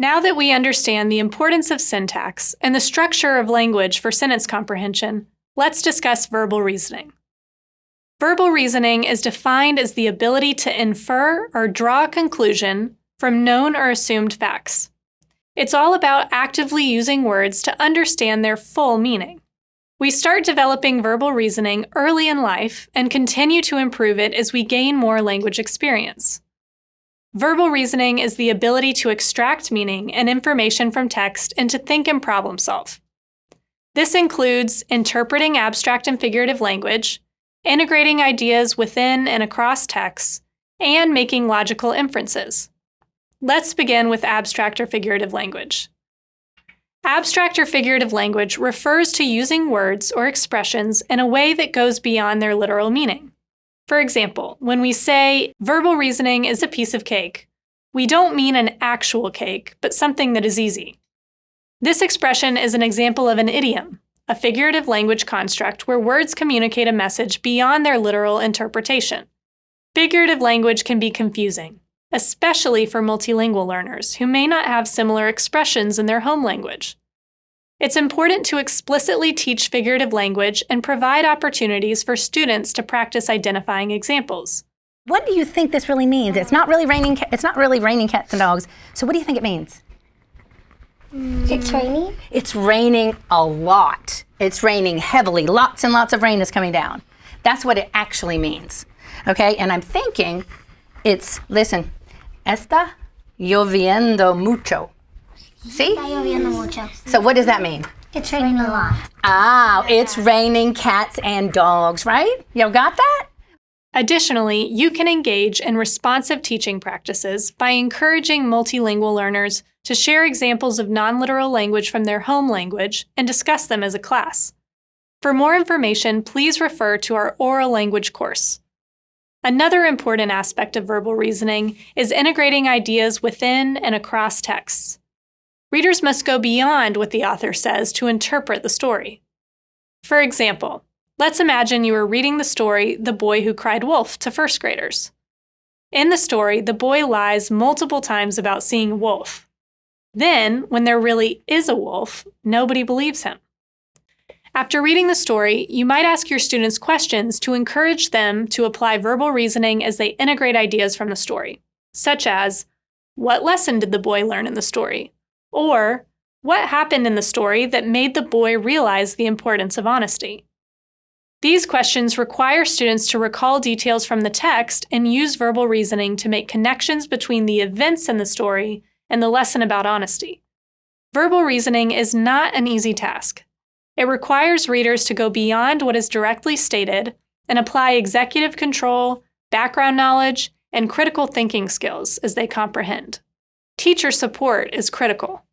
Now that we understand the importance of syntax and the structure of language for sentence comprehension, let's discuss verbal reasoning. Verbal reasoning is defined as the ability to infer or draw a conclusion from known or assumed facts. It's all about actively using words to understand their full meaning. We start developing verbal reasoning early in life and continue to improve it as we gain more language experience. Verbal reasoning is the ability to extract meaning and information from text and to think and problem solve. This includes interpreting abstract and figurative language, integrating ideas within and across texts, and making logical inferences. Let's begin with abstract or figurative language. Abstract or figurative language refers to using words or expressions in a way that goes beyond their literal meaning. For example, when we say, verbal reasoning is a piece of cake, we don't mean an actual cake, but something that is easy. This expression is an example of an idiom, a figurative language construct where words communicate a message beyond their literal interpretation. Figurative language can be confusing, especially for multilingual learners who may not have similar expressions in their home language. It's important to explicitly teach figurative language and provide opportunities for students to practice identifying examples. What do you think this really means? It's not really raining cats and dogs. So what do you think it means? It's raining? It's raining a lot. It's raining heavily. Lots and lots of rain is coming down. That's what it actually means. Okay? And I'm thinking listen, está lloviendo mucho. See? Está lloviendo mucho. So what does that mean? It's raining a lot. Ah, it's raining cats and dogs, right? You got that? Additionally, you can engage in responsive teaching practices by encouraging multilingual learners to share examples of non-literal language from their home language and discuss them as a class. For more information, please refer to our oral language course. Another important aspect of verbal reasoning is integrating ideas within and across texts. Readers must go beyond what the author says to interpret the story. For example, let's imagine you are reading the story The Boy Who Cried Wolf to first graders. In the story, the boy lies multiple times about seeing a wolf. Then, when there really is a wolf, nobody believes him. After reading the story, you might ask your students questions to encourage them to apply verbal reasoning as they integrate ideas from the story, such as, what lesson did the boy learn in the story? Or, what happened in the story that made the boy realize the importance of honesty? These questions require students to recall details from the text and use verbal reasoning to make connections between the events in the story and the lesson about honesty. Verbal reasoning is not an easy task. It requires readers to go beyond what is directly stated and apply executive control, background knowledge, and critical thinking skills as they comprehend. Teacher support is critical.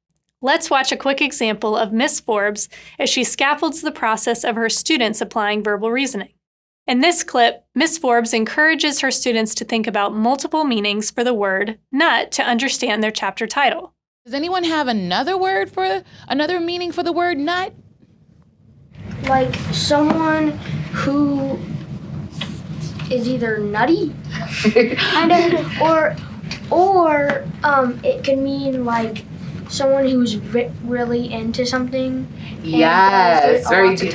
Let's watch a quick example of Miss Forbes as she scaffolds the process of her students applying verbal reasoning. In this clip, Miss Forbes encourages her students to think about multiple meanings for the word nut to understand their chapter title. Does anyone have another meaning for the word nut? Like someone who is either nutty, kind of, or it can mean like someone who's really into something. Yes, very good.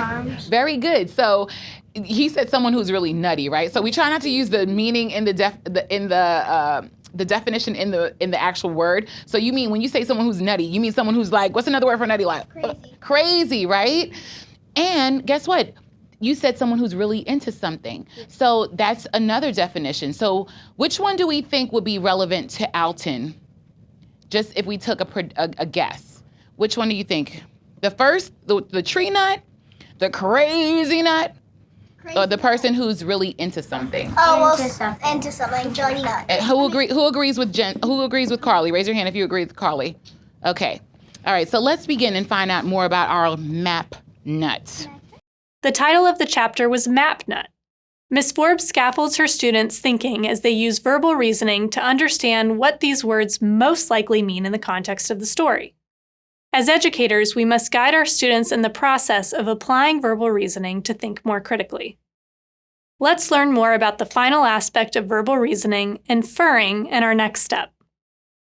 Very good. So he said someone who's really nutty, right? So we try not to use the meaning in the definition in the actual word. So you mean when you say someone who's nutty, you mean someone who's like, what's another word for nutty? Like crazy, right? And guess what? You said someone who's really into something. So that's another definition. So which one do we think would be relevant to Alton? Just if we took a guess. Which one do you think? The first, the tree nut, the crazy nut, or the person who's really into something? Into something, Johnny Nut. And who agrees with Carly? Raise your hand if you agree with Carly. Okay. All right, so let's begin and find out more about our map nut. The title of the chapter was Map Nut. Ms. Forbes scaffolds her students' thinking as they use verbal reasoning to understand what these words most likely mean in the context of the story. As educators, we must guide our students in the process of applying verbal reasoning to think more critically. Let's learn more about the final aspect of verbal reasoning, inferring, in our next step.